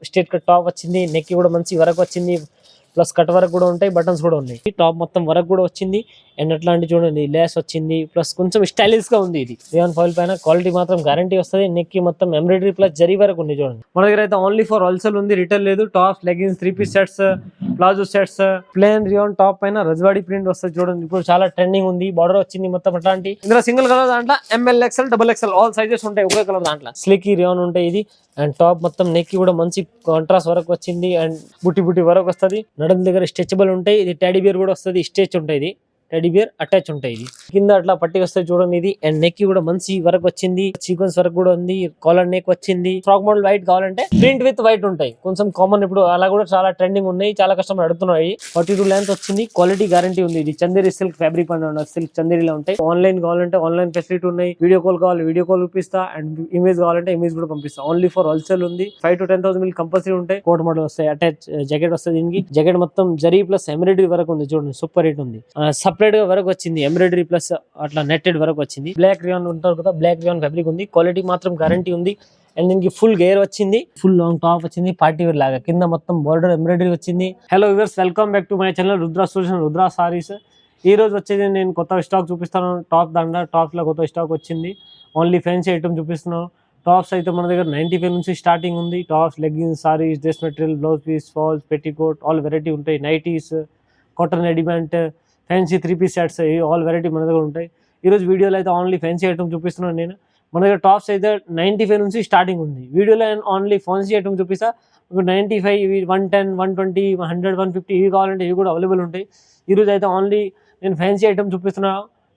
Straight cut top వచ్చింది, neck కూడా మంచి వరకు వచ్చింది, ప్లస్ కట్ వరకు కూడా ఉంటాయి, బటన్స్ కూడా ఉన్నాయి. టాప్ మొత్తం వరకు కూడా వచ్చింది అండ్ అట్లాంటి చూడండి లేస్ వచ్చింది, ప్లస్ కొంచెం స్టైలిష్ గా ఉంది. ఇది రియాన్ ఫాయిల్ పైన క్వాలిటీ మాత్రం గ్యారంటీ వస్తుంది. నెక్ కి మొత్తం ఎంబ్రాయిడరీ ప్లస్ జరీ వరకు ఉంది చూడండి. మన దగ్గర అయితే ఓన్లీ ఫర్ హోల్సేల్ ఉంది, రిటైల్ లేదు. Tops, leggings, 3-piece sets, palazzo sets, plain rayon top పైన రజ్వాడి ప్రింట్ వస్తుంది చూడండి. ఇప్పుడు చాలా ట్రెండింగ్ ఉంది, బార్డర్ వచ్చింది మొత్తం అట్లాంటి. ఇందులో సింగిల్ కలర్ దాంట్లో ML, XL, XXL all sizes ఉంటాయి ఒకే కలర్ దాంట్లో. స్లికీ రియాన్ ఉంటాయి ఇది. అండ్ టాప్ మొత్తం నెక్ కూడా మంచి కాంట్రాస్ట్ వరకు వచ్చింది అండ్ బుట్టి వరకు వస్తుంది. నడుం దగ్గర స్ట్రెచబుల్ ఉంటాయి. ఇది టెడీ బియర్ కూడా వస్తుంది, స్ట్రెచ్ ఉంటాయి. ఇది టెడీ బియర్ అటాచ్ ఉంటాయి. ఇది కింద అట్లా పట్టి వస్తాయి చూడండి. ఇది అండ్ నెక్ కూడా మంచి వరకు వచ్చింది, సీక్వెన్స్ వరకు కూడా ఉంది, కాలర్ నెక్ వచ్చింది. ఫ్రాక్ మోడల్ వైట్ కావాలంటే ప్రింట్ విత్ వైట్ ఉంటాయి, కొంచెం కామన్. ఇప్పుడు అలా కూడా చాలా ట్రెండింగ్ ఉన్నాయి, చాలా కస్టమర్ అడుగుతున్నాయి. 42 లెంత్ వచ్చింది, క్వాలిటీ గ్యారంటీ ఉంది. ఇది చందేరి సిల్క్ ఫ్యాబ్రిక్ అన్న సిల్క్ చందేరిలో ఉంటాయి. ఆన్లైన్ కావాలంటే ఆన్లైన్ ఫెసిలిటీ ఉన్నాయి, వీడియో కాల్ కావాలి వీడియో కాల్ చూపిస్తా, అండ్ ఇమేజ్ కావాలంటే ఇమేజ్ కూడా పంపిస్తా. ఓన్లీ ఫర్ హోల్సేల్ ఉంది. 5,000 to 10,000 ml కంపల్సరీ ఉంటాయి. కోట్ మోడల్ వస్తాయి, అటాచ్ జాకెట్ వస్తుంది. దీనికి జాకెట్ మొత్తం జరీ ప్లస్ ఎంబ్రాయిడరీ వరకు ఉంది చూడండి, సూపర్ హిట్ ఉంది. సపరేట్ గా వరకు వచ్చింది, ఎంబ్రాయిడరీ ప్లస్ అట్లా నెట్టెడ్ వరకు వచ్చింది. బ్లాక్ రియాన్ ఉంటారు కదా, బ్లాక్ రియాన్ ఫ్యాబ్రిక్ ఉంది, క్వాలిటీ మాత్రం గ్యారంటీ ఉంది. అండ్ దీనికి ఫుల్ గేర్ వచ్చింది, ఫుల్ లాంగ్ టాప్ వచ్చింది, పార్టీ వేర్ లాగా. కింద మొత్తం బోర్డర్ ఎంబ్రాయిడరీ వచ్చింది. Hello viewers, welcome back to my channel Rudra solution, Rudra saris. ఈ రోజు వచ్చేది నేను కొత్త స్టాక్ చూపిస్తాను. టాప్ దండ టాప్స్ లో కొత్త స్టాక్ వచ్చింది. ఓన్లీ ఫ్యాన్సీ ఐటమ్ చూపిస్తున్నాను. టాప్స్ అయితే మన దగ్గర 95 నుంచి స్టార్టింగ్ ఉంది. Tops, leggings, sarees, dress material, blouse piece, falls, petticoat all variety ఉంటాయి. Nighties, cotton readymade, fancy 3-piece sets, all variety మన దగ్గర ఉంటాయి. ఈరోజు వీడియోలో అయితే ఓన్లీ ఫ్యాన్సీ ఐటమ్ చూపిస్తున్నాను నేను. మన దగ్గర టాప్స్ అయితే 95 నుంచి స్టార్టింగ్ ఉంది. వీడియోలో ఓన్లీ ఫ్యాన్సీ ఐటమ్ చూపిస్తా. ఇప్పుడు 95, ఇవి 110, 120, 100, 150 ఇవి కావాలంటే ఇవి కూడా అవైలబుల్ ఉంటాయి. ఈరోజు అయితే ఓన్లీ నేను ఫ్యాన్సీ ఐటమ్ చూపిస్తున్నా.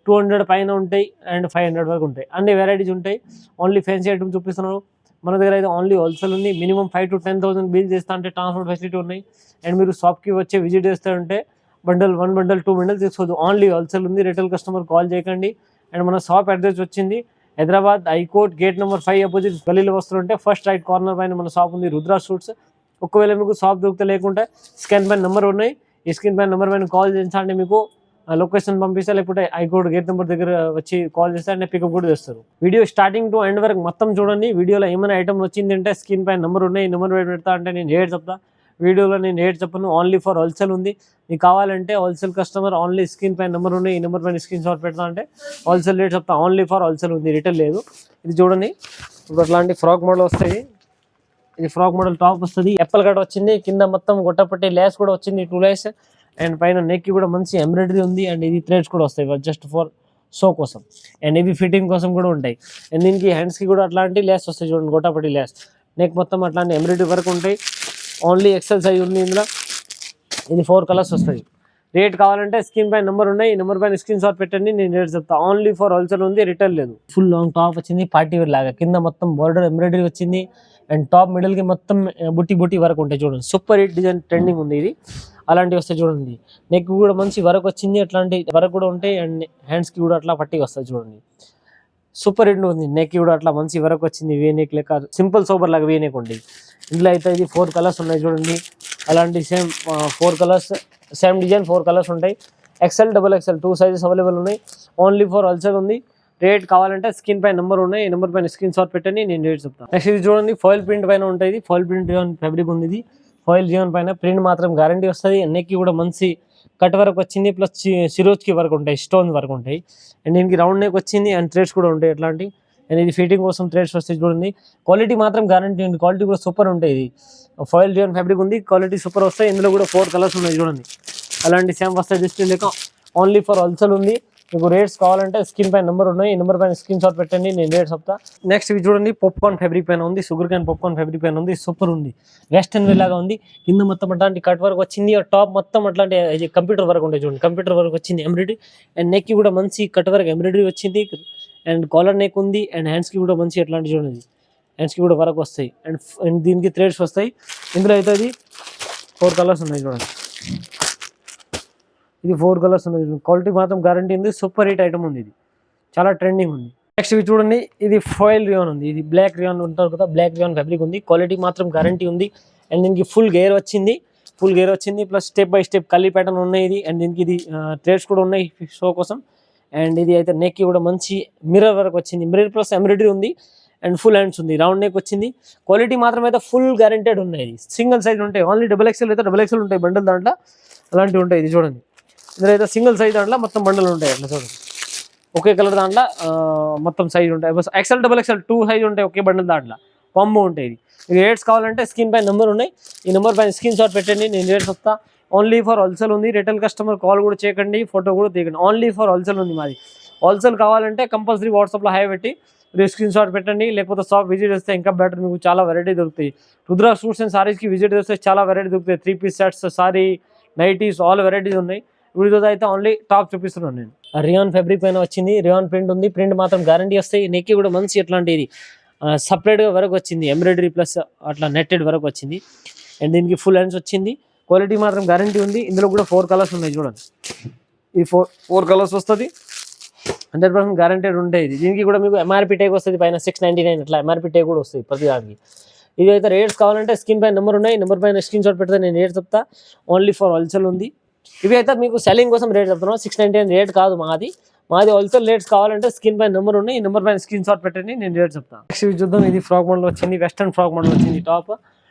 200 పైన ఉంటాయి అండ్ 500 వరకు ఉంటాయి, అన్ని వెరైటీస్ ఉంటాయి. ఓన్లీ ఫ్యాన్సీ ఐటమ్ చూపిస్తున్నాను. మన దగ్గర అయితే ఓన్లీ హోల్సేల్ ఉంది. మినిమం 5,000 to 10,000 బిల్ చేస్తా అంటే ట్రాన్స్పోర్ట్ ఫెసిలిటీ ఉన్నాయి. అండ్ మీరు షాప్కి వచ్చి విజిట్ చేస్తూ ఉంటే బండల్ 1 బండల్ 2 బండల్ తీసుకోవద్దు, ఓన్లీ హోల్సేల్ ఉంది. రిటైల్ కస్టమర్ కాల్ చేయకండి. అండ్ మన షాప్ అడ్రస్ వచ్చింది Hyderabad high court gate number 5 opposite గల్లీలో వస్తుంటే ఫస్ట్ రైట్ కార్నర్ పైన మన షాప్ ఉంది, రుద్ర సూట్స్. ఒకవేళ మీకు షాప్ దొరికితే లేకుంటే స్కాన్ పైన నెంబర్ ఉన్నాయి, ఈ స్క్రీన్ పైన నెంబర్ పైన కాల్ చేయండి. మీకు లొకేషన్ పంపిస్తే, లేకపోతే హైకోర్ట్ గేట్ నెంబర్ దగ్గర వచ్చి కాల్ చేస్తే అంటే పికప్ కూడా చేస్తారు. వీడియో స్టార్టింగ్ టు ఎండ్ వరకు మొత్తం చూడండి. వీడియోలో ఏమైనా ఐటమ్ వచ్చింది అంటే స్క్రీన్ పైన నెంబర్ ఉన్నాయి, నెంబర్ పెడతా అంటే నేను రేట్ చెప్తా. వీడియోలో నేను రేట్ చెప్పను, ఓన్లీ ఫర్ హోల్సేల్ ఉంది. మీకు కావాలంటే హోల్సేల్ కస్టమర్ ఓన్లీ స్క్రీన్ పైన నెంబర్ ఉన్నాయి, ఈ నెంబర్ పైన స్క్రీన్ షాట్ పెడతా అంటే హోల్సేల్ రేట్ చెప్తా. ఓన్లీ ఫర్ హోల్సేల్ ఉంది, రిటైల్ లేదు. ఇది చూడండి, ఇప్పుడు అట్లాంటి ఫ్రాక్ మోడల్ వస్తాయి. ఇది ఫ్రాక్ మోడల్ టాప్ వస్తుంది, ఎప్పల్ కట్ వచ్చింది, కింద మొత్తం గొట్టపట్టి లేస్ కూడా వచ్చింది, 2 లేస్. అండ్ పైన నెక్ కూడా మంచి ఎంబ్రాయిడరీ ఉంది. అండ్ ఇది థ్రెడ్స్ కూడా వస్తాయి జస్ట్ ఫర్ షో కోసం. అండ్ ఇవి ఫిట్టింగ్ కోసం కూడా ఉంటాయి. అండ్ దీనికి హ్యాండ్స్కి కూడా అట్లాంటి లేస్ వస్తాయి చూడండి, గొట్టపట్టి లేస్. నెక్ మొత్తం అట్లాంటి ఎంబ్రాయిడరీ వరకు ఉంటాయి. ఓన్లీ XL సైజ్ ఉంది ఇందులో. ఇది 4 కలర్స్ వస్తాయి. రేట్ కావాలంటే స్క్రీన్ పైన నెంబర్ ఉన్నాయి, ఈ నెంబర్ పైన స్క్రీన్ షాట్ పెట్టండి, నేను రేట్ చెప్తా. ఓన్లీ ఫర్ హోల్సేల్ ఉంది, రిటైల్ లేదు. ఫుల్ లాంగ్ టాప్ వచ్చింది, పార్టీ వేర్ లాగా. కింద మొత్తం బోర్డర్ ఎంబ్రాయిడరీ వచ్చింది. అండ్ టాప్ మిడిల్ కి మొత్తం బుట్టి వరకు ఉంటాయి చూడండి. సూపర్ హిట్ డిజైన్, ట్రెండింగ్ ఉంది ఇది. అలాంటివి వస్తాయి చూడండి. నెక్ కూడా మంచి వరకు వచ్చింది, అట్లాంటి వరకు కూడా ఉంటాయి. అండ్ హ్యాండ్స్ కి కూడా అట్లా పట్టి వస్తాయి చూడండి. సూపర్ హిట్ ఉంది. నెక్ కూడా అట్లా మంచి వరకు వచ్చింది, వే నెక్ లెక్క సింపుల్ సూపర్ లాగా వే నెక్ ఉంది. ఇందులో అయితే ఇది 4 కలర్స్ ఉన్నాయి చూడండి. అలాంటి same 4 colours, same design 4 colours ఉంటాయి. XL, XXL 2 సైజెస్ అవైలబుల్ ఉన్నాయి. ఓన్లీ ఫర్ హోల్సేల్ ఉంది. రేట్ కావాలంటే స్క్రీన్ పైన నెంబర్ ఉన్నాయి, ఈ నెంబర్ పైన స్క్రీన్ షాట్ పెట్టండి, నేను రేట్ చెప్తాను. నెక్స్ట్ ఇది చూడండి, ఫాయిల్ ప్రింట్ పైన ఉంటుంది. ఫాయిల్ ప్రింట్ ఫ్యాబ్రిక్ ఉంది. ఇది ఫాయిల్ జియోన్ పైన ప్రింట్ మాత్రం గ్యారంటీ వస్తుంది. నెక్ కూడా మంచి కట్ వరకు వచ్చింది, ప్లస్ సిరోజ్కి వరకు ఉంటాయి, స్టోన్ వరకు ఉంటాయి. అండ్ దీనికి రౌండ్ నెక్ వచ్చింది అండ్ థ్రెడ్స్ కూడా ఉంటాయి అట్లాంటి. అండ్ ఇది ఫిట్టింగ్ కోసం థ్రెడ్స్ వస్తాయి చూడండి. క్వాలిటీ మాత్రం గ్యారంటీ ఉంది, క్వాలిటీ కూడా సూపర్ ఉంటాయి. ఇది ఫాయిల్ జియోన్ ఫ్యాబ్రిక్ ఉంది, క్వాలిటీ సూపర్ వస్తాయి. ఇందులో కూడా 4 కలర్స్ ఉన్నాయి చూడండి. అలాంటి సేమ్ వస్తాయి డిస్ప్లే లేక. ఓన్లీ ఫర్ హోల్సేల్ ఉంది. మీకు రేట్స్ కావాలంటే స్క్రీన్ పైన నెంబర్ ఉన్నాయి, ఈ నెంబర్ పైన స్క్రీన్ షాట్ పెట్టండి, నేను రేట్ చెప్తా. నెక్స్ట్ ఇవి చూడండి, పాప్కార్న్ ఫ్యాబ్రిక్ పైన ఉంది, షుగర్ క్యాన్ పాప్కార్న్ ఫ్యాబ్రిక్ పైన ఉంది. సూపర్ ఉంది, వెస్టర్న్ వే లాగా ఉంది. కింద మొత్తం అట్లాంటి కట్ వరకు వచ్చింది, టాప్ మొత్తం అట్లాంటి కంప్యూటర్ వరకు ఉంటాయి చూడండి. కంప్యూటర్ వరకు వచ్చింది ఎంబ్రాయిడరీ. అండ్ నెక్ కూడా మంచి కట్ వరకు ఎంబ్రాయిడరీ వచ్చింది. అండ్ కాలర్ నెక్ ఉంది. అండ్ హ్యాండ్స్కి కూడా మంచి అట్లాంటి చూడండి, హ్యాండ్స్కి కూడా వరకు వస్తాయి. అండ్ దీనికి థ్రెడ్స్ వస్తాయి. ఇందులో అయితే అది 4 కలర్స్ ఉన్నాయి చూడండి. ఇది 4 కలర్స్ ఉన్నాయి. క్వాలిటీ మాత్రం గ్యారంటీ ఉంది, సూపర్ హిట్ ఐటమ్ ఉంది. ఇది చాలా ట్రెండింగ్ ఉంది. నెక్స్ట్ ఇవి చూడండి, ఇది ఫాయిల్ రియాన్ ఉంది. ఇది బ్లాక్ రియాన్ ఉంటారు కదా, బ్లాక్ రియాన్ ఫ్యాబ్రిక్ ఉంది. క్వాలిటీ మాత్రం గ్యారంటీ ఉంది. అండ్ దీనికి ఫుల్ గేర్ వచ్చింది, ప్లస్ స్టెప్ బై స్టెప్ కలీ ప్యాటర్న్ ఉన్నాయి. ఇది అండ్ దీనికి ఇది థ్రెడ్స్ కూడా ఉన్నాయి షో కోసం. అండ్ ఇది అయితే నెక్ కూడా మంచి మిర్రర్ వరకు వచ్చింది, మిర్రర్ ప్లస్ ఎంబ్రాయిడరీ ఉంది. అండ్ ఫుల్ హ్యాండ్స్ ఉంది, రౌండ్ నెక్ వచ్చింది. క్వాలిటీ మాత్రం అయితే ఫుల్ గ్యారెంటెడ్ ఉన్నాయి. సింగిల్ సైజ్ ఉంటాయి, ఓన్లీ XXL అయితే XXL ఉంటాయి బండిల్ దాంట్లో, అలాంటివి ఉంటాయి. ఇది చూడండి, ఇందులో అయితే సింగిల్ సైజ్ దాంట్లో మొత్తం బండలు ఉంటాయి. అట్లా చూడండి, ఒకే కలర్ దాంట్లో మొత్తం సైజ్ ఉంటాయి. XL XXL 2 సైజ్ ఉంటాయి ఒకే బండిల్ దాంట్లో, పంబు ఉంటాయి. ఇది రేట్స్ కావాలంటే స్క్రీన్ పైన నెంబర్ ఉన్నాయి, ఈ నెంబర్ పైన స్క్రీన్ షాట్ పెట్టండి, నేను రేట్స్ వస్తా. ఓన్లీ ఫర్ హోల్సేల్ ఉంది, రిటైల్ కస్టమర్ కాల్ కూడా చేయకండి, ఫోటో కూడా తీయకండి. ఓన్లీ ఫర్ హోల్సేల్ ఉంది మాది. హోల్సేల్ కావాలంటే కంపల్సరీ వాట్సాప్లో హై పెట్టి స్క్రీన్ షాట్ పెట్టండి, లేకపోతే షాప్ విజిట్ చేస్తే ఇంకా బెటర్, మీకు చాలా వెరైటీ దొరుకుతాయి. రుద్ర సూట్స్ అండ్ సారీస్కి విజిట్ చేస్తే చాలా వెరైటీ దొరుకుతాయి. 3 piece sets, sari, nighties, all varieties ఉన్నాయి. వీడియోస్ అయితే ఓన్లీ టాప్ చూపిస్తున్నాను నేను. రియాన్ ఫ్యాబ్రిక్ పైన వచ్చింది, రియాన్ ప్రింట్ ఉంది, ప్రింట్ మాత్రం గ్యారంటీ వస్తాయి. నెక్ కూడా మంచి ఎట్లాంటిది సపరేట్గా వరకు వచ్చింది, ఎంబ్రాయిడరీ ప్లస్ అట్లా నెట్టెడ్ వరకు వచ్చింది. అండ్ దీనికి ఫుల్ హ్యాండ్స్ వచ్చింది, క్వాలిటీ మాత్రం గ్యారంటీ ఉంది. ఇందులో కూడా 4 కలర్స్ ఉన్నాయి చూడండి, ఈ 4 కలర్స్ వస్తుంది, 100% గ్యారంటెడ్ ఉంటాయి. దీనికి కూడా మీకు MRP టేక్ వస్తుంది పైన 699, అట్లా MRP టేక్ కూడా వస్తుంది ప్రతి దానికి. ఇవి అయితే రేట్స్ కావాలంటే స్క్రీన్ పైన నెంబర్ ఉన్నాయి, నెంబర్ పైన స్క్రీన్ షాట్ పెడితే నేను రేట్ చెప్తా. ఓన్లీ ఫర్ హోల్సేల్ ఉంది. ఇవి అయితే మీకు సెల్లింగ్ కోసం రేట్ చెప్తున్నాను, 699 రేట్ కాదు మాది హోల్సేల్ రేట్స్. కావాలంటే స్క్రీన్ పైన నెంబర్ ఉన్నాయి, ఈ నెంబర్ పైన స్క్రీన్ షాట్ పెట్టండి, నేను రేట్ చెప్తాను. నెక్స్ట్ చూద్దాం, ఇది ఫ్రాక్ మోడల్ వచ్చింది, వెస్టర్న్ ఫ్రాక్ మోడల్ వచ్చింది. టాప్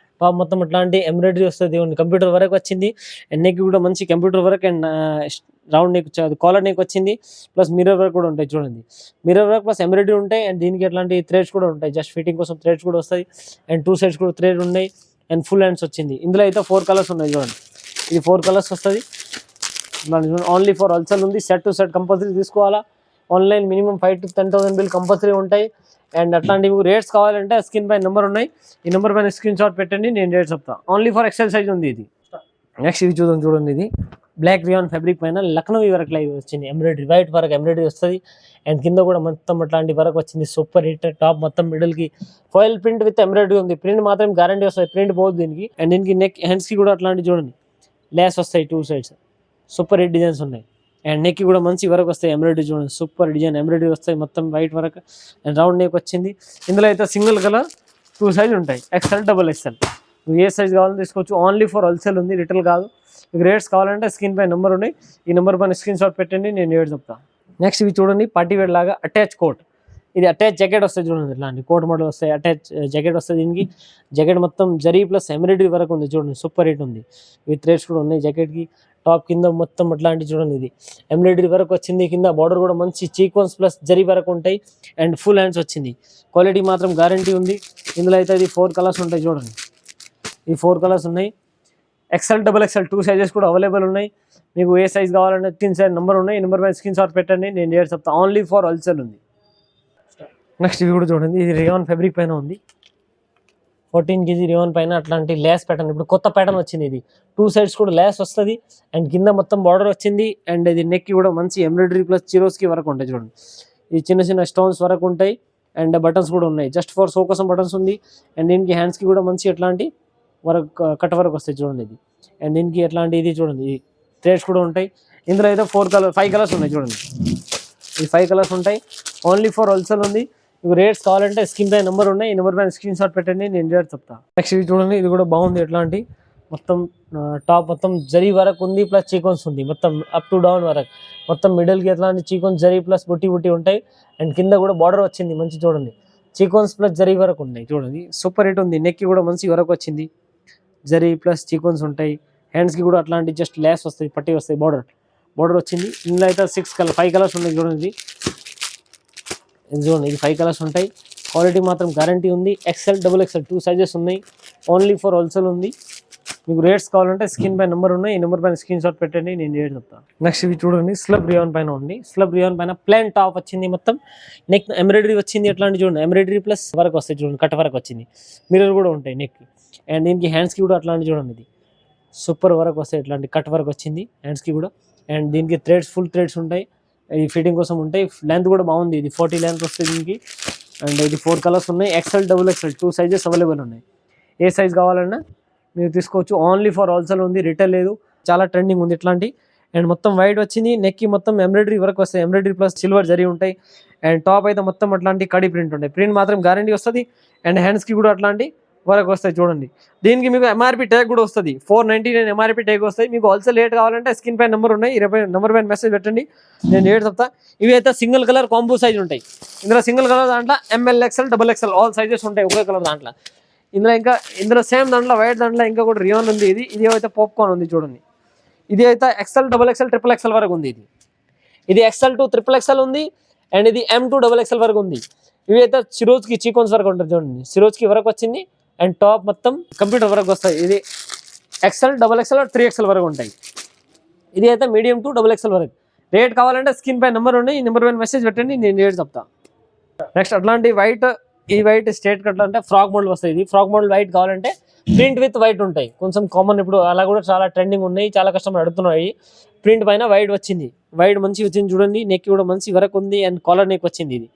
మొత్తం ఇట్లాంటి ఎంబ్రాయిడరీ వస్తుంది, కంప్యూటర్ వరకు వచ్చింది. అండ్ నెక్ కూడా మంచి computer work and round neck, collar neck వచ్చింది, ప్లస్ మిర్రర్ వర్క్ కూడా ఉంటాయి చూడండి. మిర్రర్ వర్క్ ప్లస్ ఎంబ్రాయిడరీ ఉంటాయి. అండ్ దీనికి ఎట్లాంటి థ్రెడ్స్ కూడా ఉంటాయి, జస్ట్ ఫిట్టింగ్ కోసం థ్రెడ్స్ కూడా వస్తాయి. అండ్ 2 సైడ్స్ కూడా థ్రెడ్ ఉన్నాయి. అండ్ ఫుల్ హ్యాండ్స్ వచ్చింది. ఇందులో అయితే 4 కలర్స్ ఉన్నాయి చూడండి, ఇది 4 కలర్స్ వస్తుంది. ఓన్లీ ఫర్ హోల్సేల్ ఉంది, సెట్ టు సెట్ కంపల్సరీ తీసుకోవాలా. Online minimum 5 to 10,000 bill compulsory ఉంటాయి. అండ్ అట్లాంటివి రేట్స్ కావాలంటే స్క్రీన్ పైన నెంబర్ ఉన్నాయి, ఈ నెంబర్ పైన స్క్రీన్ షాట్ పెట్టండి, నేను రేట్ చెప్తాను. ఓన్లీ ఫర్ XL సైజ్ ఉంది ఇది. నెక్స్ట్ ఇది చూడండి, ఇది బ్లాక్ రియాన్ ఫ్యాబ్రిక్ పైన లక్నోవి వర్క్ లైవ్ వచ్చింది, ఎంబ్రాయిడరీ వైట్ వర్క్ ఎంబ్రాయిడరీ వస్తుంది. అండ్ కింద కూడా మొత్తం అట్లాంటి వర్క్ వచ్చింది, సూపర్ హిట్. టాప్ మొత్తం మిడిల్కి ఫాయిల్ ప్రింట్ విత్ ఎంబ్రాయిడరీ ఉంది, ప్రింట్ మాత్రం గ్యారంటీ వస్తుంది, ప్రింట్ పోదు దీనికి. అండ్ దీనికి నెక్ హ్యాండ్స్కి కూడా అట్లాంటి చూడండి లేస్ వస్తాయి, 2 సైడ్స్ సూపర్ హిట్ డిజైన్స్ ఉన్నాయి. అండ్ నెక్ కూడా మంచి వర్క్ వస్తాయి, ఎంబ్రాయిడరీ చూడండి, సూపర్ డిజైన్ ఎంబ్రాయిడరీ వస్తాయి, మొత్తం white work. And round neck వచ్చింది. ఇందులో అయితే సింగిల్ కలర్ 2 సైజ్ ఉంటాయి, XL XXL. నువ్వు ఏ సైజ్ కావాలని తీసుకోవచ్చు. ఓన్లీ ఫర్ హోల్సేల్ ఉంది, రిటైల్ కాదు. మీకు రేట్స్ కావాలంటే స్క్రీన్ పై నెంబర్ ఉన్నాయి, ఈ నెంబర్ పైన స్క్రీన్ షాట్ పెట్టండి, నేను రేట్ చెప్తాను. నెక్స్ట్ ఇవి చూడండి, పార్టీ వేర్ లాగా అటాచ్ కోట్. ఇది అటాచ్ జాకెట్ వస్తుంది చూడండి, ఇట్లాంటి కోట్ మోడల్ వస్తాయి, అటాచ్ జాకెట్ వస్తుంది. దీనికి జాకెట్ మొత్తం జరీ ప్లస్ ఎంబ్రాయిడరీ వరకు ఉంది చూడండి, సూపర్ హిట్ ఉంది. ఇవి థ్రెడ్స్ కూడా ఉన్నాయి జాకెట్కి. టాప్ కింద మొత్తం అట్లాంటి చూడండి, ఇది ఎంబ్రాయిడరీ వరకు వచ్చింది. కింద బార్డర్ కూడా మంచి చీక్వన్స్ ప్లస్ జరీ వరకు ఉంటాయి. అండ్ ఫుల్ హ్యాండ్స్ వచ్చింది, క్వాలిటీ మాత్రం గ్యారంటీ ఉంది. ఇందులో అయితే ఇది 4 కలర్స్ ఉంటాయి చూడండి, ఈ 4 కలర్స్ ఉన్నాయి. XL XXL 2 సైజెస్ కూడా అవైలబుల్ ఉన్నాయి. మీకు ఏ సైజ్ కావాలంటే స్క్రీన్ సైడ్ నెంబర్ ఉన్నాయి, ఈ నెంబర్ పైన స్క్రీన్ షాట్ పెట్టండి, నేను రేట్ చెప్తాను. ఓన్లీ ఫర్ హోల్సేల్ ఉంది. నెక్స్ట్ ఇవి కూడా చూడండి, ఇది రియాన్ ఫ్యాబ్రిక్ పైన ఉంది, 14 kg రియాన్ పైన అట్లాంటి లేస్ ప్యాటర్న్. ఇప్పుడు కొత్త ప్యాటర్న్ వచ్చింది, ఇది 2 సైడ్స్ కూడా లేస్ వస్తుంది. అండ్ కింద మొత్తం బార్డర్ వచ్చింది. అండ్ ఇది నెక్ కూడా మంచి ఎంబ్రాయిడరీ ప్లస్ చిరోస్కి వరకు ఉంటాయి చూడండి, ఈ చిన్న చిన్న స్టోన్స్ వరకు ఉంటాయి. అండ్ బటన్స్ కూడా ఉన్నాయి, జస్ట్ ఫర్ షో కోసం బటన్స్ ఉంది. అండ్ దీనికి హ్యాండ్స్కి కూడా మంచి ఎట్లాంటి వర్క్ కట్ వరకు వస్తాయి చూడండి ఇది. అండ్ దీనికి ఎట్లాంటి ఇది చూడండి, ఈ థ్రెడ్స్ కూడా ఉంటాయి. ఇందులో అయితే 5 కలర్స్ ఉన్నాయి చూడండి, ఈ 5 కలర్స్ ఉంటాయి. ఓన్లీ ఫర్ హోల్సేల్ ఉంది. మీకు రేట్స్ కావాలంటే స్క్రీన్ పై నెంబర్ ఉన్నాయి, ఈ నెంబర్ పైన స్క్రీన్ షాట్ పెట్టండి, నేను రేట్ చెప్తాను. నెక్స్ట్ ఇది చూడండి, ఇది కూడా బాగుంది. ఎట్లాంటి మొత్తం టాప్ మొత్తం జరీ వరకు ఉంది, ప్లస్ చీకోన్స్ ఉంది, మొత్తం అప్ టు డౌన్ వరకు. మొత్తం మిడిల్కి ఎట్లాంటి చీకోన్స్ జరీ ప్లస్ బుట్టి ఉంటాయి. అండ్ కింద కూడా బార్డర్ వచ్చింది మంచి చూడండి, చీకోన్స్ ప్లస్ జరీ వరకు ఉన్నాయి చూడండి, సూపర్ హిట్ ఉంది. నెక్కి కూడా మంచి వరకు వచ్చింది, జరీ ప్లస్ చీకోన్స్ ఉంటాయి. హ్యాండ్స్కి కూడా అట్లాంటి జస్ట్ లేస్ వస్తాయి, పట్టి వస్తాయి, బార్డర్ వచ్చింది. ఇందులో అయితే 5 కలర్స్ ఉన్నాయి చూడండి, ఇది చూడండి, ఇది 5 కలర్స్ ఉంటాయి. క్వాలిటీ మాత్రం గ్యారంటీ ఉంది. XL XXL 2 సైజెస్ ఉన్నాయి. ఓన్లీ ఫర్ హోల్సేల్ ఉంది. మీకు రేట్స్ కావాలంటే స్క్రీన్ పై నెంబర్ ఉన్నాయి, ఈ నెంబర్ పైన స్క్రీన్ షాట్ పెట్టండి, నేను రేట్ చెప్తాను. నెక్స్ట్ ఇవి చూడండి, స్లబ్ రియాన్ పైన ఉంది. స్లబ్ రియాన్ పైన ప్లాన్ టాప్ వచ్చింది, మొత్తం నెక్ ఎంబ్రాయిడరీ వచ్చింది. ఎట్లాంటి చూడండి, ఎంబ్రాయిడరీ ప్లస్ వర్క్ వస్తాయి చూడండి, కట్ వర్క్ వచ్చింది, మిర్రర్ కూడా ఉంటాయి నెక్కి. అండ్ దీనికి హ్యాండ్స్కి కూడా అట్లాంటి చూడండి, ఇది సూపర్ వర్క్ వస్తాయి, ఇట్లాంటి కట్ వర్క్ వచ్చింది హ్యాండ్స్కి కూడా. అండ్ దీనికి ఫుల్ థ్రెడ్స్ ఉంటాయి, ఇది ఫిట్టింగ్ కోసం ఉంటాయి. లెంత్ కూడా బాగుంది, ఇది 40 లెంత్ వస్తుంది దీనికి. అండ్ ఇది 4 కలర్స్ ఉన్నాయి. XL XXL 2 సైజెస్ అవైలబుల్ ఉన్నాయి. ఏ సైజ్ కావాలన్నా మీరు తీసుకోవచ్చు. ఓన్లీ ఫర్ హోల్సేల్ ఉంది, రిటైల్ లేదు. చాలా ట్రెండింగ్ ఉంది ఇట్లాంటి. అండ్ మొత్తం వైట్ వచ్చింది, నెక్కి మొత్తం ఎంబ్రాయిడరీ వర్క్ వస్తాయి, ఎంబ్రాయిడరీ ప్లస్ సిల్వర్ జరీ ఉంటాయి. అండ్ టాప్ అయితే మొత్తం అట్లాంటి కడి ప్రింట్ ఉంటాయి, ప్రింట్ మాత్రం గ్యారంటీ వస్తుంది. అండ్ హ్యాండ్స్కి కూడా అట్లాంటి వరకు వస్తాయి చూడండి. దీనికి మీకు ఎంఆర్పి ట్యాగ్ కూడా వస్తుంది, 499 ఎంఆర్పి ట్యాగ్ వస్తాయి. మీకు హోల్సేల్ రేట్ కావాలంటే స్క్రీన్ పైన నెంబర్ ఉన్నాయి, 20 నెంబర్ పైన మెసేజ్ పెట్టండి, నేను రేట్ చెప్తా. ఇవి అయితే సింగిల్ కలర్ కాంబో సైజ్ ఉంటాయి. ఇందులో సింగిల్ కలర్ దాంట్లో ML XL XXL all sizes ఉంటాయి ఒకే కలర్ దాంట్లో. ఇందులో సేమ్ దాంట్లో వైట్ దాంట్లో ఇంకా కూడా రియాన్ ఉంది. ఇది అయితే పాప్కార్న్ ఉంది చూడండి. ఇది అయితే XL XXL XXL వరకు ఉంది. ఇది XL to XXL ఉంది అండ్ ఇది M to XXL వరకు ఉంది. ఇవి అయితే సిరోజ్కి చీకోన్స్ వరకు ఉంటుంది చూడండి, సిరోజ్కి వరకు వచ్చింది అండ్ టాప్ మొత్తం కంప్యూటర్ వరకు వస్తాయి. ఇది XL XXL 3XL వరకు ఉంటాయి. ఇది అయితే మీడియం టు XXL వరకు. రేట్ కావాలంటే స్క్రీన్ పై నెంబర్ ఉన్నాయి, ఈ నెంబర్ పైన మెసేజ్ పెట్టండి, నేను రేట్ చెప్తా. నెక్స్ట్ అట్లాంటి ఈ వైట్ స్ట్రేట్ కట్ అంటే ఫ్రాక్ మోడల్ వస్తాయి. ఇది ఫ్రాక్ మోడల్ వైట్ కావాలంటే ప్రింట్ విత్ వైట్ ఉంటాయి, కొంచెం కామన్. ఇప్పుడు అలా కూడా చాలా ట్రెండింగ్ ఉన్నాయి, చాలా కస్టమర్ అడుగుతున్నాయి. ప్రింట్ పైన వైట్ వచ్చింది, వైట్ మంచి వచ్చింది చూడండి. నెక్ కూడా మంచి వరకు ఉంది అండ్ కాలర్ నెక్ వచ్చింది. ఇది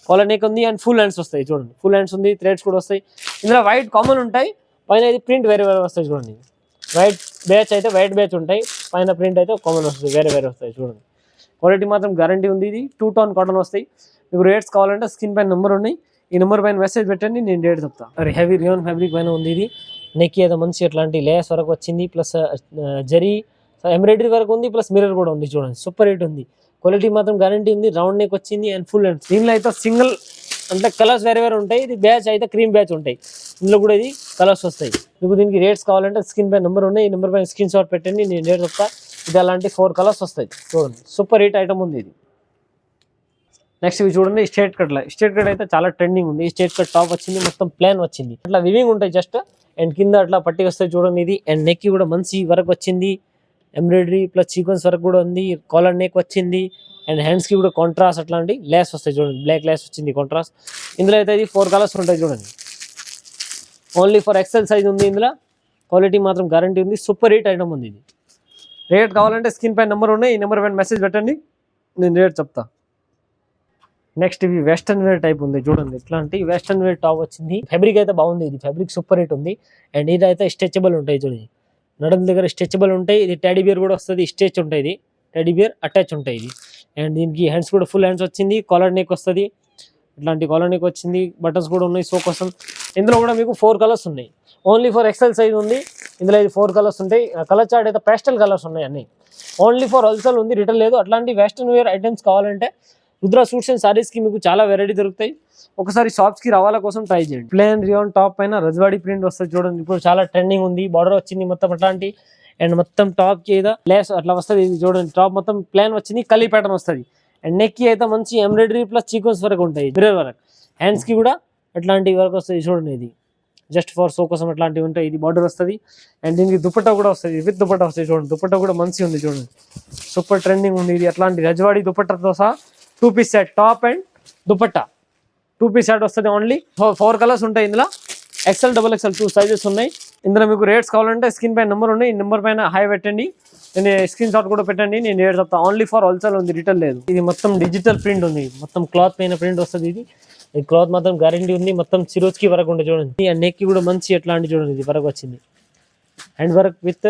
కాలర్ నెక్ ఉంది అండ్ ఫుల్ హ్యాండ్స్ వస్తాయి చూడండి, ఫుల్ హ్యాండ్స్ ఉంది, థ్రెడ్స్ కూడా వస్తాయి. ఇందులో వైట్ కామన్ ఉంటాయి, పైన ఇది ప్రింట్ వేరే వస్తాయి చూడండి. వైట్ బ్యాచ్ అయితే వైట్ బ్యాచ్ ఉంటాయి, పైన ప్రింట్ అయితే కామన్ వస్తుంది, వేరే వస్తాయి చూడండి. క్వాలిటీ మాత్రం గ్యారంటీ ఉంది. ఇది 2 టోన్ కాటన్ వస్తాయి. మీకు రేట్స్ కావాలంటే స్క్రీన్ పైన నెంబర్ ఉన్నాయి, ఈ నెంబర్ పైన మెసేజ్ పెట్టండి, నేను రేట్ చెప్తా. హెవీ రియాన్ ఫ్యాబ్రిక్ పైన ఉంది. ఇది నెక్ అయితే మంచి అట్లాంటి లేస్ వరకు వచ్చింది, ప్లస్ జరీ ఎంబ్రాయిడరీ వరకు ఉంది, ప్లస్ మిర్రర్ కూడా ఉంది చూడండి. సూపర్ హిట్ ఉంది, క్వాలిటీ మాత్రం గ్యారంటీ ఉంది. రౌండ్ నెక్ వచ్చింది అండ్ ఫుల్ హ్యాండ్స్. దీనిలో అయితే సింగిల్ అంటే కలర్స్ వేరే ఉంటాయి. ఇది బ్యాచ్ అయితే క్రీమ్ బ్యాచ్ ఉంటాయి, ఇందులో కూడా ఇది కలర్స్ వస్తాయి. మీకు దీనికి రేట్స్ కావాలంటే స్క్రీన్ పై నెంబర్ ఉన్నాయి, ఈ నెంబర్ పైన స్క్రీన్ షాట్ పెట్టండి, నేను రేట్ చెప్తా. ఇది అలాంటి 4 కలర్స్ వస్తాయి చూడండి. సూపర్ హిట్ ఐటమ్ ఉంది ఇది. నెక్స్ట్ ఇవి చూడండి, స్ట్రేట్ కట్ అయితే చాలా ట్రెండింగ్ ఉంది. స్ట్రేట్ కట్ టాప్ వచ్చింది, మొత్తం ప్లాన్ వచ్చింది, అట్లా వివింగ్ ఉంటాయి జస్ట్ అండ్ కింద అట్లా పట్టి వస్తాయి చూడండి. ఇది అండ్ నెక్ కూడా మంచి వరకు వచ్చింది, ఎంబ్రాయిడరీ ప్లస్ సీక్వెన్స్ వరకు కూడా ఉంది, కాలర్ నెక్ వచ్చింది అండ్ హ్యాండ్స్ కి కూడా కాంట్రాస్ట్ అట్లాంటి లేస్ వస్తాయి చూడండి. బ్లాక్ లేస్ వచ్చింది కాంట్రాస్ట్. ఇందులో అయితే ఇది 4 కలర్స్ ఉంటాయి చూడండి. ఓన్లీ ఫర్ XL సైజ్ ఉంది. ఇందులో క్వాలిటీ మాత్రం గ్యారంటీ ఉంది, సూపర్ హిట్ ఐటమ్ ఉంది. ఇది రేట్ కావాలంటే స్క్రీన్ పై నెంబర్ ఉన్నాయి, ఈ నెంబర్ పైన మెసేజ్ పెట్టండి, నేను రేట్ చెప్తా. నెక్స్ట్ ఇవి వెస్టర్న్ వేర్ టైప్ ఉంది చూడండి. ఇట్లాంటి వెస్టర్న్ వేర్ టాప్ వచ్చింది. ఫ్యాబ్రిక్ అయితే బాగుంది, ఇది ఫ్యాబ్రిక్ సూపర్ హిట్ ఉంది అండ్ ఇది అయితే స్ట్రెచబుల్ ఉంటాయి చూడండి. నడుం దగ్గర స్ట్రెచబుల్ ఉంటాయి. ఇది టెడీ బియర్ కూడా వస్తుంది, స్ట్రెచ్ ఉంటాయి, ఇది టెడీ బియర్ అటాచ్ ఉంటాయి. ఇది అండ్ దీనికి హ్యాండ్స్ కూడా ఫుల్ హ్యాండ్స్ వచ్చింది, కాలర్ నెక్ వస్తుంది, ఇట్లాంటి కాలర్ నెక్ వచ్చింది, బటన్స్ కూడా ఉన్నాయి సో కోసం. ఇందులో కూడా మీకు 4 కలర్స్ ఉన్నాయి, ఓన్లీ ఫర్ XL సైజ్ ఉంది. ఇందులో ఇది 4 కలర్స్ ఉంటాయి. కలర్ చార్ట్ అయితే పేస్టల్ కలర్స్ ఉన్నాయి అన్ని, ఓన్లీ ఫర్ హోల్సేల్ ఉంది, రిటైల్ లేదు. అట్లాంటి వెస్టర్న్ వేర్ ఐటమ్స్ కావాలంటే రుద్ర సూట్స్ అండ్ సారీస్ కి మీకు చాలా వెరైటీ దొరుకుతాయి. ఒకసారి షాప్స్ కి రావాల కోసం ట్రై చేయండి. ప్లేన్ రియాన్ టాప్ పైన రజ్వాడి ప్రింట్ వస్తుంది చూడండి, ఇప్పుడు చాలా ట్రెండింగ్ ఉంది. బార్డర్ వచ్చింది మొత్తం అట్లాంటి అండ్ మొత్తం టాప్ కి ఏదో లేస్ అట్లా వస్తుంది. ఇది చూడండి, టాప్ మొత్తం ప్లాన్ వచ్చింది, కలీ ప్యాటర్న్ వస్తుంది అండ్ నెక్ కి అయితే మంచి ఎంబ్రాయిడరీ ప్లస్ సీక్వెన్స్ వరకు ఉంటాయి, మిర్రర్ వరకు. హ్యాండ్స్ కి కూడా అట్లాంటి వరకు వస్తుంది చూడండి. ఇది జస్ట్ ఫర్ షో కోసం అట్లాంటివి ఉంటాయి. ఇది బార్డర్ వస్తుంది అండ్ దీనికి దుపట్టా కూడా వస్తుంది, విత్ దుపట్టా వస్తుంది చూడండి. దుపట్టా కూడా మంచిగా ఉంది చూడండి, సూపర్ ట్రెండింగ్ ఉంది. ఇది అట్లాంటి రజ్వాడి దుపట్టాతో సహా 2 piece set, top and dupatta 2 piece set వస్తుంది. ఓన్లీ 4 కలర్స్ ఉంటాయి. ఇందులో XL XXL 2 సైజెస్ ఉన్నాయి. ఇందులో మీకు రేట్స్ కావాలంటే స్క్రీన్ పైన నెంబర్ ఉన్నాయి, ఈ నెంబర్ పైన హై పెట్టండి, నేను స్క్రీన్ షాట్ కూడా పెట్టండి, నేను రేట్ చెప్తా. ఓన్లీ ఫర్ హోల్సేల్ ఉంది, రిటైల్ లేదు. ఇది మొత్తం డిజిటల్ ప్రింట్ ఉంది, మొత్తం క్లాత్ పైన ప్రింట్ వస్తుంది. ఇది క్లాత్ మాత్రం గ్యారంటీ ఉంది, మొత్తం సిరోజ్కి వరకు ఉంటుంది చూడండి. ఆ నెక్ కూడా మంచి ఎట్లాంటి చూడండి, ఇది వరకు వచ్చింది. Hand work with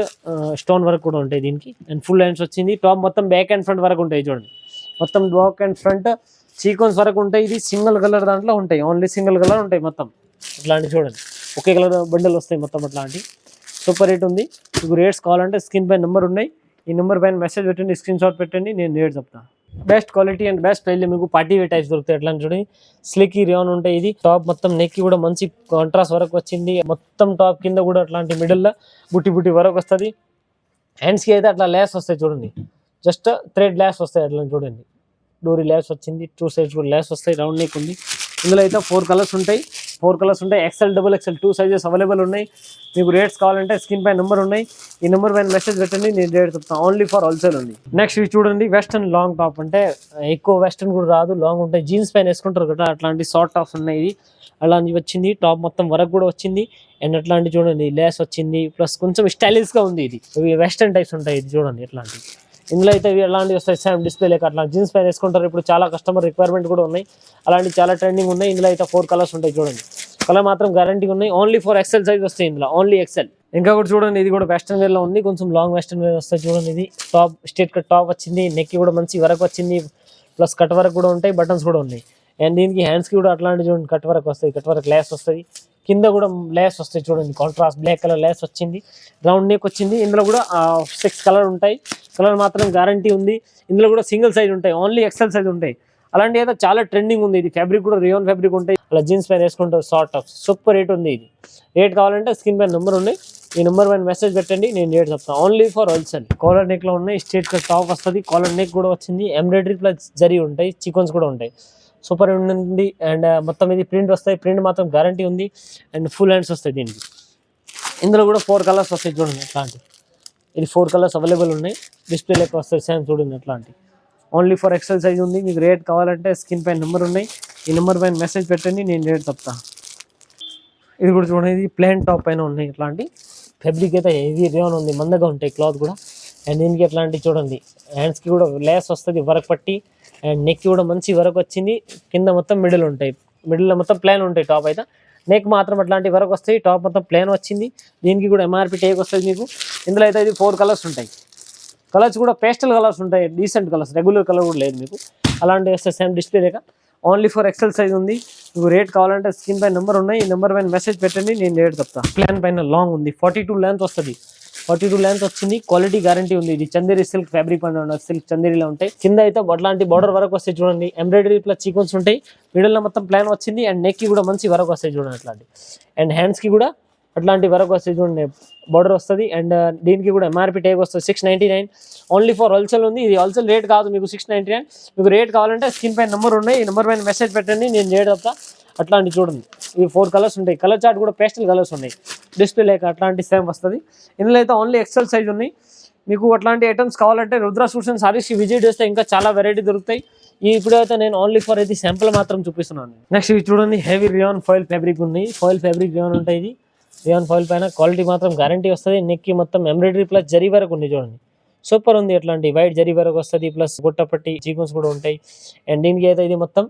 stone work కూడా ఉంటాయి దీనికి అండ్ ఫుల్ హ్యాండ్స్ వచ్చింది. టాప్ మొత్తం బ్యాక్ అండ్ ఫ్రంట్ వరకు ఉంటాయి చూడండి, మొత్తం బ్యాక్ అండ్ ఫ్రంట్ సీక్వెన్స్ వరకు ఉంటాయి. ఇది సింగిల్ కలర్ దాంట్లో ఉంటాయి, ఓన్లీ సింగిల్ కలర్ ఉంటాయి మొత్తం. ఇట్లాంటి చూడండి, ఒకే కలర్ బండల్ వస్తాయి మొత్తం అట్లాంటి. సూపర్ రేట్ ఉంది. మీకు రేట్స్ కావాలంటే స్క్రీన్ పైన నెంబర్ ఉన్నాయి, ఈ నెంబర్ పైన మెసేజ్ పెట్టండి, స్క్రీన్ షాట్ పెట్టండి, నేను రేట్ చెప్తాను. Best quality and best price మీకు పార్టీ వేర్ టైప్స్ దొరుకుతాయి. ఎట్లా చూడండి, స్లిక్ రియాన్ ఉంటాయి. ఇది టాప్ మొత్తం నెక్ కూడా మంచి కాంట్రాస్ట్ వరకు వచ్చింది, మొత్తం టాప్ కింద కూడా అట్లాంటి మిడిల్ బుట్టి వరకు వస్తుంది. హ్యాండ్స్కి అయితే అట్లా లేస్ వస్తాయి చూడండి, జస్ట్ థ్రెడ్ లేస్ వస్తాయి అట్లా చూడండి. డోరీ లేస్ వచ్చింది, 2 సైడ్స్ కూడా లేస్ వస్తాయి, రౌండ్ నెక్ ఉంది. ఇందులో అయితే 4 కలర్స్ ఉంటాయి. XL XXL 2 సైజెస్ అవైలబుల్ ఉన్నాయి. మీకు రేట్స్ కావాలంటే స్క్రీన్ పై నెంబర్ ఉన్నాయి, ఈ నెంబర్ పైన మెసేజ్ పెట్టండి, నేను రేట్ చెప్తాను. ఓన్లీ ఫర్ హోల్సేల్ ఉంది. నెక్స్ట్ ఇవి చూడండి, వెస్టర్న్ లాంగ్ టాప్ అంటే ఎక్కువ వెస్టర్న్ కూడా రాదు, లాంగ్ ఉంటాయి, జీన్స్ పైన వేసుకుంటారు కదా అట్లాంటి షార్ట్ టాప్స్ ఉన్నాయి. ఇది అలాంటి వచ్చింది, టాప్ మొత్తం వరకు కూడా వచ్చింది అండ్ అట్లాంటి చూడండి లేస్ వచ్చింది, ప్లస్ కొంచెం స్టైలిష్ గా ఉంది. ఇది ఇవి వెస్టర్న్ టైప్స్ ఉంటాయి. ఇది చూడండి ఎట్లాంటి, ఇందులో అయితే ఇవి ఎలాంటివి వస్తాయి, సేమ్ డిస్ప్లే లేక అట్లా జీన్స్ పైన వేసుకుంటారు. ఇప్పుడు చాలా కస్టమర్ రిక్వైర్మెంట్ కూడా ఉన్నాయి, అలాంటి చాలా ట్రెండింగ్ ఉన్నాయి. ఇందులో అయితే 4 కలర్స్ ఉంటాయి చూడండి, కలర్ మాత్రం గ్యారంటీ ఉన్నాయి. ఓన్లీ ఫర్ XL సైజ్ వస్తాయి ఇందులో, ఓన్లీ XL. ఇంకా కూడా చూడండి, ఇది కూడా వెస్టర్న్ వేర్ లో ఉంది, కొంచెం లాంగ్ వెస్టర్న్ వేర్ వస్తాయి చూడండి. ఇది టాప్ స్ట్రేట్ కట్ టాప్ వచ్చింది, నెక్ కూడా మంచి వరకు వచ్చింది, ప్లస్ కట్ వరకు కూడా ఉంటాయి, బటన్స్ కూడా ఉన్నాయి అండ్ దీనికి హ్యాండ్స్ కి కూడా అట్లాంటి చూడండి కట్ వరకు వస్తాయి, కట్ వరకు లేస్ వస్తుంది. కింద కూడా లేస్ వస్తాయి చూడండి, కాంట్రాస్ట్ బ్లాక్ కలర్ లేస్ వచ్చింది, రౌండ్ నెక్ వచ్చింది. ఇందులో కూడా 6 కలర్ ఉంటాయి, కలర్ మాత్రం గ్యారంటీ ఉంది. ఇందులో కూడా సింగిల్ సైజ్ ఉంటాయి, ఓన్లీ ఎక్సెల్ సైజ్ ఉంటాయి. అలాంటి అయితే చాలా ట్రెండింగ్ ఉంది ఇది. ఫ్యాబ్రిక్ కూడా రియోన్ ఫ్యాబ్రిక్ ఉంటాయి, అలా జీన్స్ పైన వేసుకుంటారు షార్ట్ టాప్. సూపర్ రేట్ ఉంది ఇది. రేట్ కావాలంటే స్క్రీన్ పైన నెంబర్ ఉన్నాయి, ఈ నెంబర్ పైన మెసేజ్ పెట్టండి, నేను రేట్ చెప్తాను. Only for wholesale. Collar neck లో ఉన్నాయి, స్ట్రేట్ కట్ టాప్ వస్తుంది, కాలర్ నెక్ కూడా వచ్చింది, ఎంబ్రాయిడరీ ప్లస్ జరీ ఉంటాయి, చికాన్స్ కూడా ఉంటాయి. సూపర్ ఉంటుంది. అండ్ మొత్తం ఇది ప్రింట్ వస్తాయి, ప్రింట్ మాత్రం గ్యారంటీ ఉంది. అండ్ ఫుల్ హ్యాండ్స్ వస్తాయి దీనికి. ఇందులో కూడా 4 కలర్స్ వస్తాయి చూడండి అట్లాంటి. ఇది 4 కలర్స్ అవైలబుల్ ఉన్నాయి, డిస్ప్లే లెక్క వస్తాయి సేమ్ చూడండి అట్లాంటి. ఓన్లీ ఫర్ ఎక్సెల్ సైజ్ ఉంది. మీకు రేట్ కావాలంటే స్క్రీన్ పైన నెంబర్ ఉన్నాయి, ఈ నెంబర్ పైన మెసేజ్ పెట్టండి, నేను రేట్ చెప్తాను. ఇది కూడా చూడండి, ఇది ప్లేన్ టాప్ పైన ఉన్నాయి ఇట్లాంటి. ఫ్యాబ్రిక్ అయితే హెవీ రేయాన్ ఉంది, మందగా ఉంటాయి క్లాత్ కూడా. అండ్ దీనికి ఎట్లాంటి చూడండి, హ్యాండ్స్కి కూడా లేస్ వస్తుంది వర్క్ పట్టి, అండ్ నెక్కి కూడా మంచి వర్క్ వచ్చింది. కింద మొత్తం మిడిల్ ఉంటాయి, మిడిల్లో మొత్తం ప్లేన్ ఉంటాయి. టాప్ అయితే నెక్ మాత్రం అట్లాంటి వర్క్ వస్తాయి, టాప్ మొత్తం ప్లేన్ వచ్చింది. దీనికి కూడా ఎంఆర్పి టేక్ వస్తుంది మీకు. ఇందులో అయితే ఇది 4 కలర్స్ ఉంటాయి, కలర్స్ కూడా పేస్టల్ కలర్స్ ఉంటాయి, డీసెంట్ కలర్స్, రెగ్యులర్ కలర్ కూడా లేదు మీకు. అలాంటి వస్తే సేమ్ డిస్ప్లే లేక. ఓన్లీ ఫర్ ఎక్సెల్ సైజ్ ఉంది. మీకు రేట్ కావాలంటే స్క్రీన్ పైన నెంబర్ ఉన్నాయి, ఈ నెంబర్ పైన మెసేజ్ పెట్టండి, నేను రేట్ చెప్తాను. ప్లాన్ పైన లాంగ్ ఉంది, 42 లెంత్ వస్తుంది, 42 లెంత్ వచ్చింది. క్వాలిటీ గ్యారంటీ ఉంది. ఇది చందేరి సిల్క్ ఫ్యాబ్రిక్ పైన సిల్క్ చందేరిలో ఉంటాయి. కింద అయితే అట్లాంటి బార్డర్ వరకు వస్తాయి చూడండి, ఎంబ్రాయిడరీ ప్లస్ సీక్వెన్స్ ఉంటాయి. మిడిల్లో మొత్తం ప్లాన్ వచ్చింది. అండ్ నెక్కి కూడా మంచి వరకు వస్తాయి చూడండి అట్లాంటి. అండ్ హ్యాండ్స్కి కూడా అట్లాంటి వరకు వస్తాయి చూడండి, బార్డర్ వస్తుంది. అండ్ దీనికి కూడా ఎంఆర్పి టేక్ వస్తుంది 699. ఓన్లీ ఫర్ హోల్సేల్ ఉంది. ఇది హోల్సేల్ రేట్ కాదు, మీకు 699. మీకు రేట్ కావాలంటే స్క్రీన్ పైన నెంబర్ ఉన్నాయి, ఈ నెంబర్ పైన మెసేజ్ పెట్టండి, నేను రేట్ చెప్తా. అట్లాంటి చూడండి, ఇవి 4 కలర్స్ ఉంటాయి. కలర్ చార్ట్ కూడా పేస్టల్ కలర్స్ ఉన్నాయి, డిస్ప్లే లేక అట్లాంటి సేమ్ వస్తుంది. ఇందులో అయితే ఓన్లీ ఎక్సెల్ సైజ్ ఉన్నాయి. మీకు అట్లాంటి ఐటమ్స్ కావాలంటే Rudra suits and saris visit చేస్తే ఇంకా చాలా వెరైటీ దొరుకుతాయి. ఇప్పుడు అయితే నేను ఓన్లీ ఫర్ ఇది శాంపుల్ మాత్రం చూపిస్తున్నాను. నెక్స్ట్ ఇవి చూడండి, హెవీ రియాన్ ఫాయిల్ ఫ్యాబ్రిక్ ఉన్నాయి. ఫాయిల్ ఫ్యాబ్రిక్ రియాన్ ఉంటాయి. ఇది రియాన్ ఫాయిల్ పైన క్వాలిటీ మాత్రం గ్యారంటీ వస్తుంది. నెక్కి మొత్తం ఎంబ్రాయిడరీ ప్లస్ జరీ వరకు ఉంది చూడండి, సూపర్ ఉంది. అట్లాంటి వైట్ జరీ వరకు వస్తుంది, ప్లస్ గుట్టపట్టి సీక్వెన్స్ కూడా ఉంటాయి. అండ్ దీనికి అయితే ఇది మొత్తం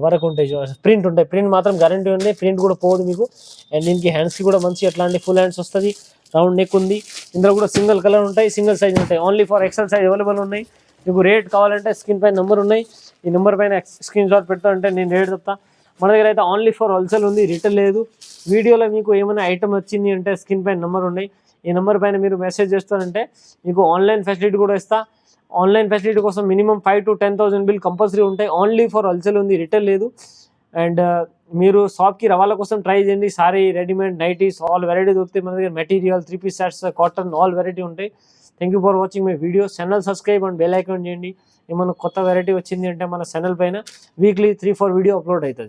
వరకు ఉంటాయి, ప్రింట్ ఉంటాయి, ప్రింట్ మాత్రం గ్యారంటీ ఉంది, ప్రింట్ కూడా పోదు మీకు. అండ్ దీనికి హ్యాండ్స్కి కూడా మంచి అట్లాంటి ఫుల్ హ్యాండ్స్ వస్తుంది, రౌండ్ నెక్ ఉంది. ఇందులో కూడా సింగిల్ కలర్ ఉంటాయి, సింగిల్ సైజ్ ఉంటాయి. Only for XL size available ఉన్నాయి. మీకు రేట్ కావాలంటే స్క్రీన్ పైన నెంబర్ ఉన్నాయి, ఈ నెంబర్ పైన స్క్రీన్ షాట్ పెడతానంటే నేను రేట్ చెప్తా. మన దగ్గర అయితే ఓన్లీ ఫర్ హోల్సేల్ ఉంది, రిటైల్ లేదు. వీడియోలో మీకు ఏమైనా ఐటమ్ వచ్చింది అంటే స్క్రీన్ పైన నెంబర్ ఉన్నాయి, ఈ నెంబర్ పైన మీరు మెసేజ్ చేస్తారంటే మీకు ఆన్లైన్ ఫెసిలిటీ కూడా ఇస్తా. ఆన్లైన్ ఫెసిలిటీ కోసం మినిమం 5,000 to 10,000 బిల్ కంపల్సరీ ఉంటాయి. ఓన్లీ ఫర్ హోల్సేల్ ఉంది, రిటైల్ లేదు. అండ్ మీరు షాప్కి రవాణా కోసం ట్రై చేయండి. Saree, readymade, nighties, all variety దొరుకుతాయి మన దగ్గర. Material, 3 piece sets, cotton, all variety ఉంటాయి. Thank you for watching my video. Channel subscribe and bell icon చేయండి. ఏమైనా కొత్త వెరైటీ వచ్చింది అంటే మన ఛానల్ పైన వీక్లీ 3-4 వీడియో అప్లోడ్ అవుతుంది.